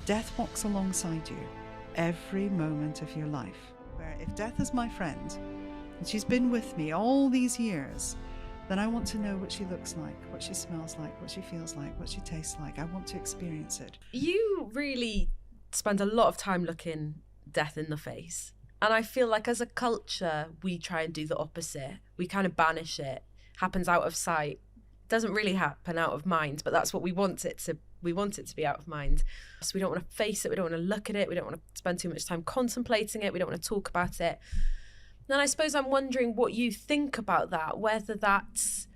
Death walks alongside you every moment of your life. Where if death is my friend, and she's been with me all these years, then I want to know what she looks like, what she smells like, what she feels like, what she tastes like. I want to experience it. You really spend a lot of time looking death in the face. And I feel like as a culture, we try and do the opposite. We kind of banish it. Happens out of sight. Doesn't really happen out of mind, but that's what we want it to. We want it to be out of mind. So we don't want to face it. We don't want to look at it. We don't want to spend too much time contemplating it. We don't want to talk about it. And I suppose I'm wondering what you think about that, whether that's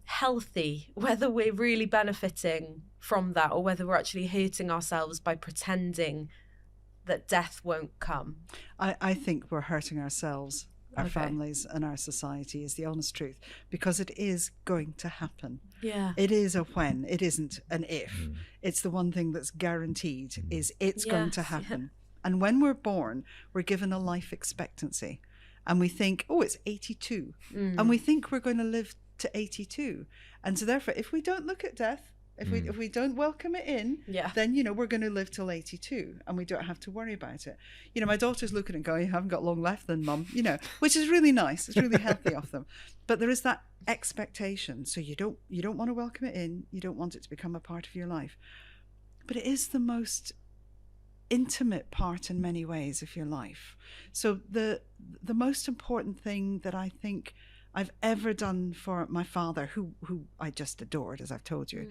healthy, whether we're really benefiting from that, or whether we're actually hurting ourselves by pretending that death won't come. I think we're hurting ourselves, our families and our society, is the honest truth, because it is going to happen. Yeah. It is a when, it isn't an if. It's the one thing that's guaranteed, is it's going to happen. And when we're born, we're given a life expectancy. And we think, oh, it's 82. And we think we're going to live to 82. And so therefore, if we don't look at death, if we don't welcome it in, then, you know, we're going to live till 82 and we don't have to worry about it. You know, my daughter's looking and going, you haven't got long left then, Mum, you know, which is really nice. It's really healthy of them. But there is that expectation. So you don't want to welcome it in. You don't want it to become a part of your life. But it is the most intimate part in many ways of your life. So the most important thing that I think I've ever done for my father, who I just adored, as I've told you,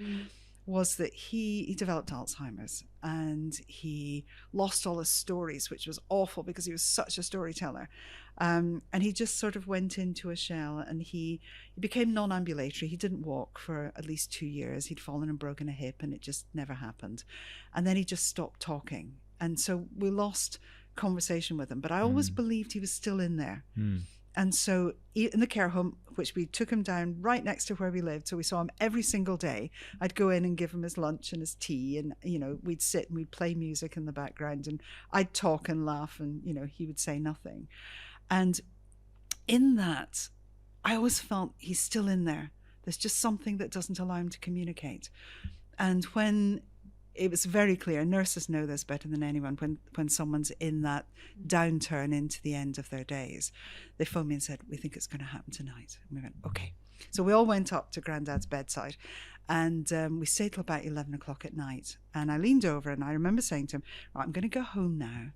was that he developed Alzheimer's and he lost all his stories, which was awful because he was such a storyteller. And he just sort of went into a shell, and he became non-ambulatory. He didn't walk for at least 2 years. He'd fallen and broken a hip, and it just never happened. And then he just stopped talking. And so we lost conversation with him. But I always believed he was still in there. And so in the care home, which we took him down right next to where we lived, so we saw him every single day. I'd go in and give him his lunch and his tea, and, you know, we'd sit and we'd play music in the background, and I'd talk and laugh, and, you know, he would say nothing. And in that, I always felt he's still in there. There's just something that doesn't allow him to communicate. And when it was very clear, nurses know this better than anyone, when someone's in that downturn into the end of their days, they phoned me and said, we think it's going to happen tonight. And we went, okay. So we all went up to Grandad's bedside, and we stayed till about 11 o'clock at night. And I leaned over and I remember saying to him, right, I'm going to go home now,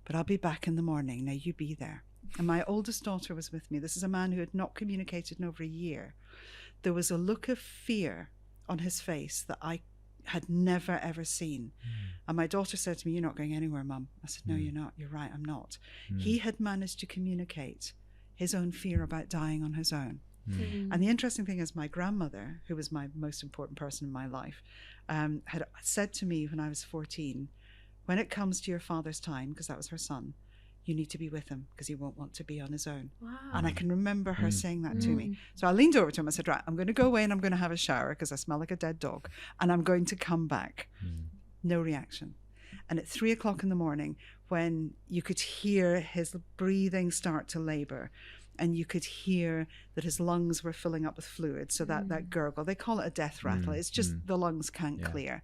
but I'll be back in the morning. Now you be there. And my oldest daughter was with me. This is a man who had not communicated in over a year. There was a look of fear on his face that I had never ever seen. And my daughter said to me, you're not going anywhere, Mum. I said, no, you're not. You're right, I'm not. He had managed to communicate his own fear about dying on his own. And the interesting thing is, my grandmother, who was my most important person in my life, had said to me when I was 14, when it comes to your father's time, because that was her son, you need to be with him because he won't want to be on his own. Wow. And I can remember her saying that to me. So I leaned over to him. I said, right, I'm going to go away and I'm going to have a shower because I smell like a dead dog. And I'm going to come back. No reaction. And at 3 o'clock in the morning, when you could hear his breathing start to labor, and you could hear that his lungs were filling up with fluid. So that gurgle, they call it a death rattle. It's just the lungs can't clear.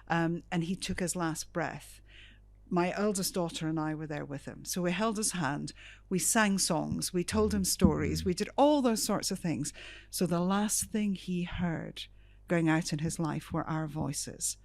And he took his last breath. My eldest daughter and I were there with him. So we held his hand, we sang songs, we told him stories, we did all those sorts of things. So the last thing he heard going out in his life were our voices.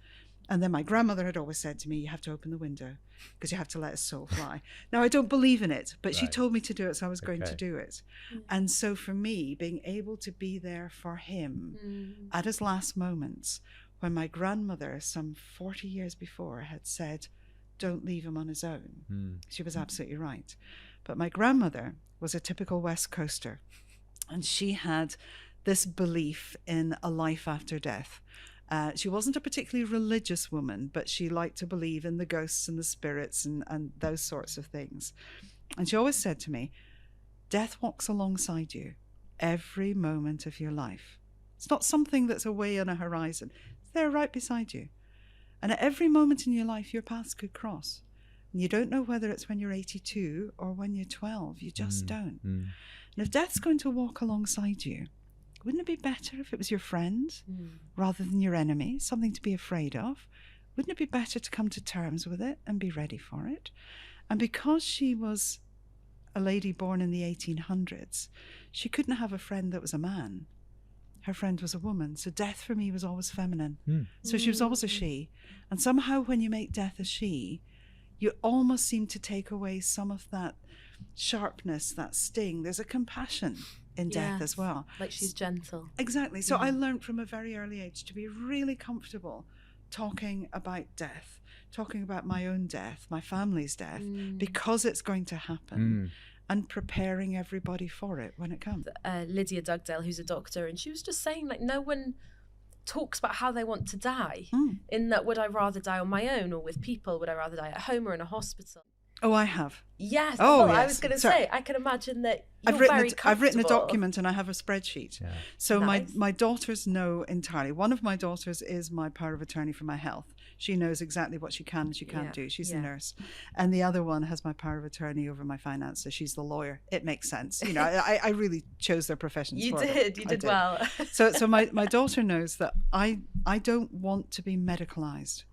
And then my grandmother had always said to me, you have to open the window because you have to let his soul fly. Now, I don't believe in it, but she told me to do it, so I was going to do it. And so for me, being able to be there for him at his last moments, when my grandmother, some 40 years before, had said, don't leave him on his own. She was absolutely right. But my grandmother was a typical West Coaster, and she had this belief in a life after death. She wasn't a particularly religious woman, but she liked to believe in the ghosts and the spirits and those sorts of things. And she always said to me, death walks alongside you every moment of your life. It's not something that's away on a horizon. It's there right beside you. And at every moment in your life, your paths could cross. And you don't know whether it's when you're 82 or when you're 12. You just don't. And if death's going to walk alongside you, wouldn't it be better if it was your friend rather than your enemy, something to be afraid of? wouldn't it be better to come to terms with it and be ready for it? And because she was a lady born in the 1800s, she couldn't have a friend that was a man. Her friend was a woman. So death for me was always feminine. So she was always a she. And somehow when you make death a she, you almost seem to take away some of that sharpness, that sting. There's a compassion in death as well. Like she's gentle. Exactly. So I learned from a very early age to be really comfortable talking about death, talking about my own death, my family's death, because it's going to happen, and preparing everybody for it when it comes. Lydia Dugdale, who's a doctor, and she was just saying, like, no one talks about how they want to die. In that, would I rather die on my own or with people? Would I rather die at home or in a hospital? Oh, I have. Yes. Oh, well, yes. I was going to say, I can imagine that you're I've written a document and I have a spreadsheet. Yeah. So Nice. my daughters know entirely. One of my daughters is my power of attorney for my health. She knows exactly what she can and she can't do. She's a nurse. And the other one has my power of attorney over my finances. She's the lawyer. It makes sense. You know, I really chose their professions for them. You did well. So my daughter knows that I don't want to be medicalized.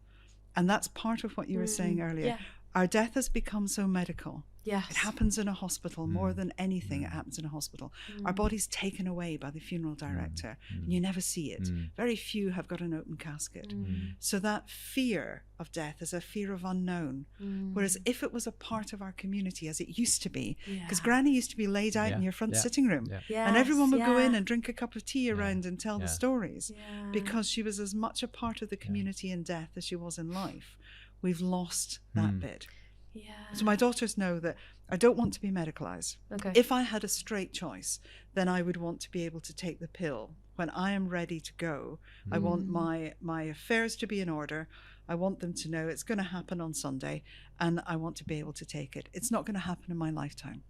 And that's part of what you were saying earlier. Yeah. Our death has become so medical. Yes. It happens in a hospital more than anything. It happens in a hospital. Our body's taken away by the funeral director and you never see it. Very few have got an open casket. So that fear of death is a fear of unknown. Whereas if it was a part of our community as it used to be, because Granny used to be laid out in your front sitting room and everyone would go in and drink a cup of tea around and tell the stories because she was as much a part of the community in death as she was in life. We've lost that bit. Yeah. So my daughters know that I don't want to be medicalized. Okay. If I had a straight choice, then I would want to be able to take the pill. When I am ready to go, I want my affairs to be in order. I want them to know it's going to happen on Sunday and I want to be able to take it. It's not going to happen in my lifetime.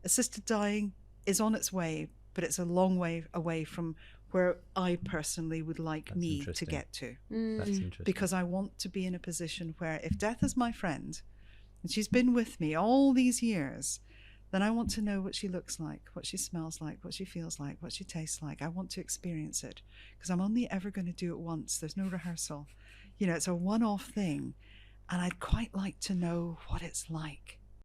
Assisted dying is on its way, but it's a long way away from where I personally would like me to get to. That's interesting. Because I want to be in a position where if death is my friend, and she's been with me all these years, then I want to know what she looks like, what she smells like, what she feels like, what she tastes like. I want to experience it because I'm only ever going to do it once. There's no rehearsal. You know, it's a one-off thing. And I'd quite like to know what it's like.